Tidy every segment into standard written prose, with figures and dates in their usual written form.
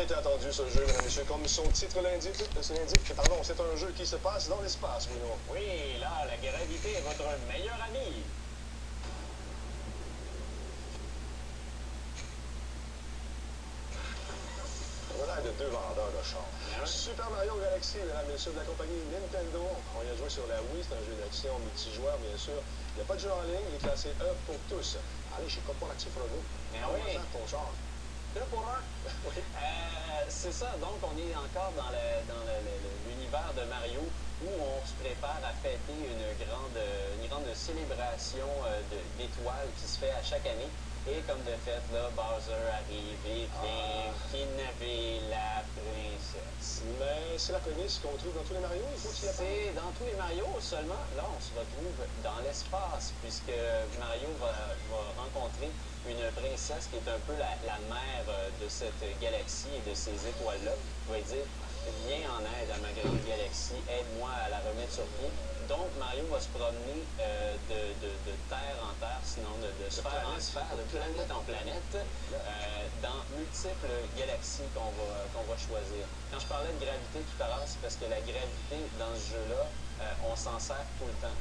était attendu, ce jeu, mesdames et messieurs. Comme son titre l'indique, c'est un jeu qui se passe dans l'espace, Bruno. Oui, là, la gravité est votre meilleur ami. Voilà de deux vendeurs de chars. Super Mario Galaxy, mesdames et messieurs, de la compagnie Nintendo. On y a joué sur la Wii, c'est un jeu d'action multijoueur, bien sûr. Il n'y a pas de jeu en ligne, il est classé E pour tous. Allez, chez Corporatif Renault. Mais oui. Ton char. Deux pour un. Oui. C'est ça, donc on est encore dans l'univers de Mario où on se prépare à fêter une grande célébration d'étoiles qui se fait à chaque année. Et comme de fait, là, Bowser arrive et vient kidnapper la princesse. Mais c'est la prémisse qu'on trouve dans tous les Mario, il faut qu'il y ait pas. C'est dans tous les Mario, seulement là, on se retrouve dans l'espace, puisque Mario va rencontrer une princesse qui est un peu la mère de cette galaxie et de ces étoiles-là. Il va lui dire, viens en aide à ma grande galaxie, aide-moi à la remettre sur pied. Donc, Mario va se promener de terre en terre, sinon de sphère en sphère, de planète en planète, dans multiples galaxies qu'on va choisir. Quand je parlais de gravité tout à l'heure, c'est parce que la gravité dans ce jeu-là, on s'en sert tout le temps.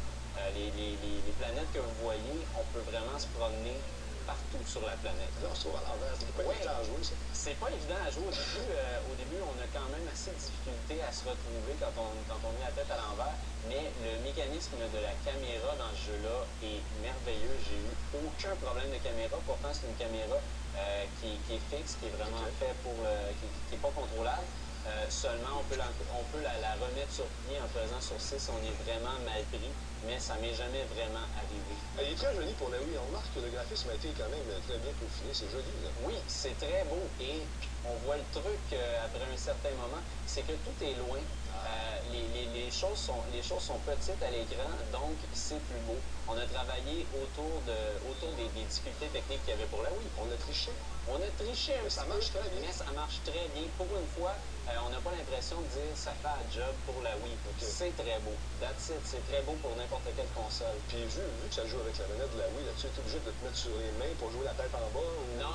Les planètes que vous voyez, on peut vraiment se promener partout sur la planète. Là, on se trouve à l'envers. C'est pas évident à jouer, ça. C'est pas évident à jouer au début, on a quand même assez de difficulté à se retrouver quand on met la tête à l'envers. Mais le mécanisme de la caméra dans ce jeu-là est merveilleux. J'ai eu aucun problème de caméra. Pourtant, c'est une caméra qui est fixe, qui est vraiment faite pour qui n'est pas contrôlable. Seulement, on peut la remettre sur pied en faisant sur 6. On est vraiment mal pris, mais ça m'est jamais vraiment arrivé. Il est très joli pour la Wii. On remarque que le graphisme a été quand même très bien peaufiné. C'est joli, là. Oui, c'est très beau. Et on voit le truc après un certain moment, c'est que tout est loin. Les choses sont petites à l'écran, donc c'est plus beau. On a travaillé autour des difficultés techniques qu'il y avait pour la Wii. On a triché. On a triché un peu, ça marche très bien. mais ça marche très bien. Pour une fois, on n'a pas l'impression de dire ça fait un job pour la Wii. Okay. C'est très beau. That's it. C'est très beau pour n'importe quelle console. Puis vu que ça joue avec la manette de la Wii, là-dessus, tu es obligé de te mettre sur les mains pour jouer la tête en bas? Ou... Non.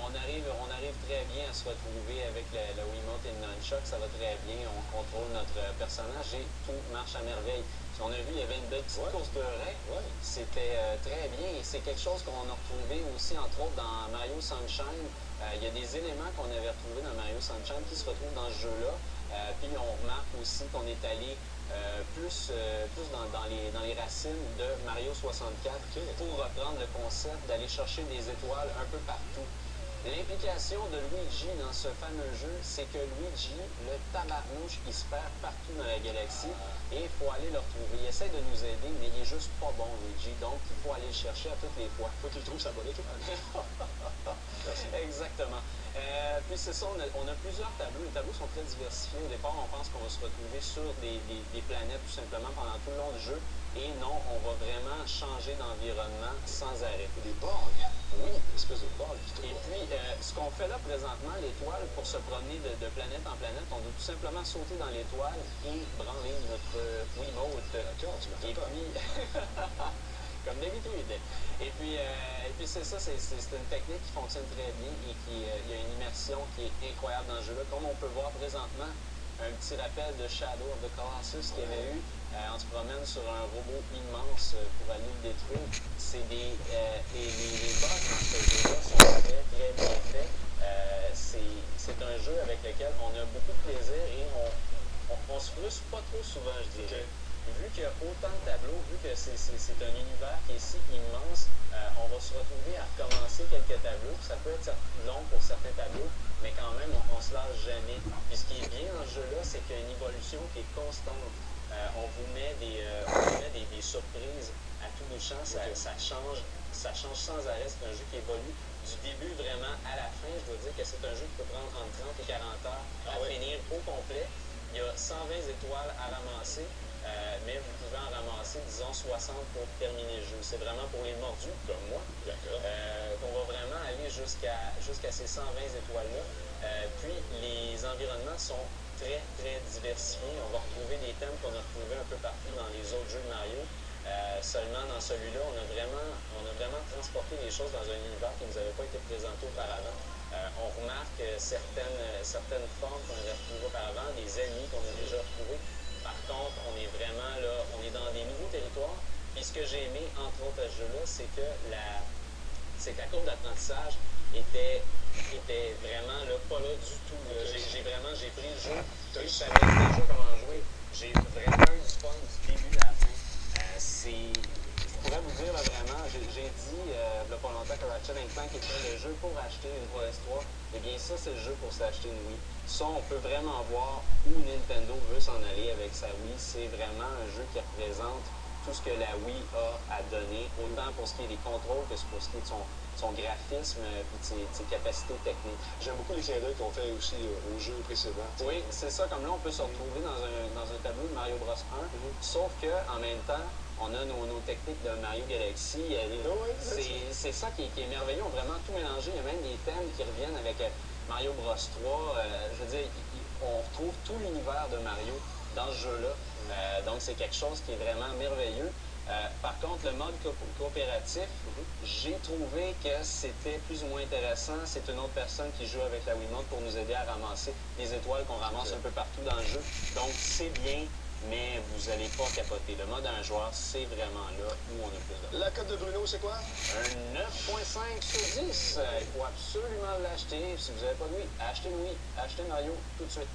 On arrive très bien à se retrouver avec la Wiimote et le Nunchuck. Ça va très bien. On contrôle notre personnage et tout marche à merveille. On a vu, il y avait une belle petite course de rein. C'était très bien et c'est quelque chose qu'on a retrouvé aussi, entre autres, dans Mario Sunshine. Il y a des éléments qu'on avait retrouvés dans Mario Sunshine qui se retrouvent dans ce jeu-là. Puis on remarque aussi qu'on est allé plus dans les racines de Mario 64 pour reprendre le concept d'aller chercher des étoiles un peu partout. L'implication de Luigi dans ce fameux jeu, c'est que Luigi, le tabarnouche, il se perd partout dans la galaxie et il faut aller le retrouver. Il essaie de nous aider, mais il est juste pas bon, Luigi, donc il faut aller le chercher à toutes les fois. Faut qu'il trouve sa bonne étoile. Exactement. Puis c'est ça, on a plusieurs tableaux. Les tableaux sont très diversifiés. Au départ, on pense qu'on va se retrouver sur des planètes tout simplement pendant tout le long du jeu. Et non, on va vraiment changer d'environnement sans arrêt. Des bords. Oui. Une espèce de bord. Et puis, ce qu'on fait là présentement, l'étoile, pour se promener de planète en planète, on doit tout simplement sauter dans l'étoile et branler notre Wiimote. D'accord, tu m'as fait peur. Comme d'habitude. Et puis c'est ça, c'est une technique qui fonctionne très bien et il y a une immersion qui est incroyable dans ce jeu-là. Comme on peut voir présentement, un petit rappel de Shadow of the Colossus qu'il y avait eu. On se promène sur un robot immense pour aller le détruire. C'est les boss dans ce jeu-là sont très bien faits. C'est un jeu avec lequel on a beaucoup de plaisir et on se frustre pas trop souvent, je dirais. Vu qu'il y a autant de tableaux, vu que c'est un univers qui est si immense, on va se retrouver à recommencer quelques tableaux. Ça peut être long pour certains tableaux, mais quand même, on se lâche jamais. Puis ce qui est bien dans ce jeu-là, c'est qu'il y a une évolution qui est constante. On vous met des surprises à tout bout de champ. Ça change sans arrêt. C'est un jeu qui évolue du début vraiment à la fin. Je dois dire que c'est un jeu qui peut prendre entre 30 et 40 heures à finir au complet. Il y a 120 étoiles à ramasser. Mais vous pouvez en ramasser, disons, 60 pour terminer le jeu. C'est vraiment pour les mordus, comme moi, qu'on va vraiment aller jusqu'à ces 120 étoiles-là. Puis, les environnements sont très, très diversifiés. On va retrouver des thèmes qu'on a retrouvés un peu partout dans les autres jeux de Mario. Seulement dans celui-là, on a vraiment transporté les choses dans un univers qui ne nous avait pas été présenté auparavant. On remarque certaines formes qu'on avait retrouvées auparavant, des ennemis qu'on a déjà retrouvés. Par contre, on est vraiment là, on est dans des nouveaux territoires. Puis ce que j'ai aimé, entre autres, à ce jeu-là, c'est que la courbe d'apprentissage était vraiment là, pas là du tout. J'ai pris le jeu, je savais déjà comment jouer. J'ai vraiment eu du fun du début à la fin. Je pourrais vous dire là, vraiment, j'ai dit il n'y a pas longtemps que Ratchet Clank était le jeu pour acheter une PS3. Eh bien ça, c'est le jeu pour s'acheter une Wii. Ça, on peut vraiment voir où Nintendo veut s'en aller avec sa Wii. C'est vraiment un jeu qui représente tout ce que la Wii a à donner, autant pour ce qui est des contrôles que pour ce qui est de son graphisme et de ses capacités techniques. J'aime beaucoup les clins d'œil qu'on fait aussi aux jeux précédents. Oui, c'est ça. Comme là, on peut se retrouver dans un tableau de Mario Bros 1, sauf qu'en même temps, on a nos techniques de Mario Galaxy. C'est ça qui est merveilleux. On a vraiment tout mélangé. Il y a même des thèmes qui reviennent avec Mario Bros 3. Je veux dire, on retrouve tout l'univers de Mario dans ce jeu-là. Donc, c'est quelque chose qui est vraiment merveilleux. Par contre, le mode coopératif, j'ai trouvé que c'était plus ou moins intéressant. C'est une autre personne qui joue avec la Wiimote pour nous aider à ramasser des étoiles qu'on ramasse un peu partout dans le jeu. Donc, c'est bien, mais vous n'allez pas capoter. Le mode un joueur, c'est vraiment là où on a plus de... La cote de Bruno, c'est quoi? Un 9.5 sur 10. Il faut absolument l'acheter. Si vous n'avez pas de Wii, achetez une Wii. Achetez Mario tout de suite.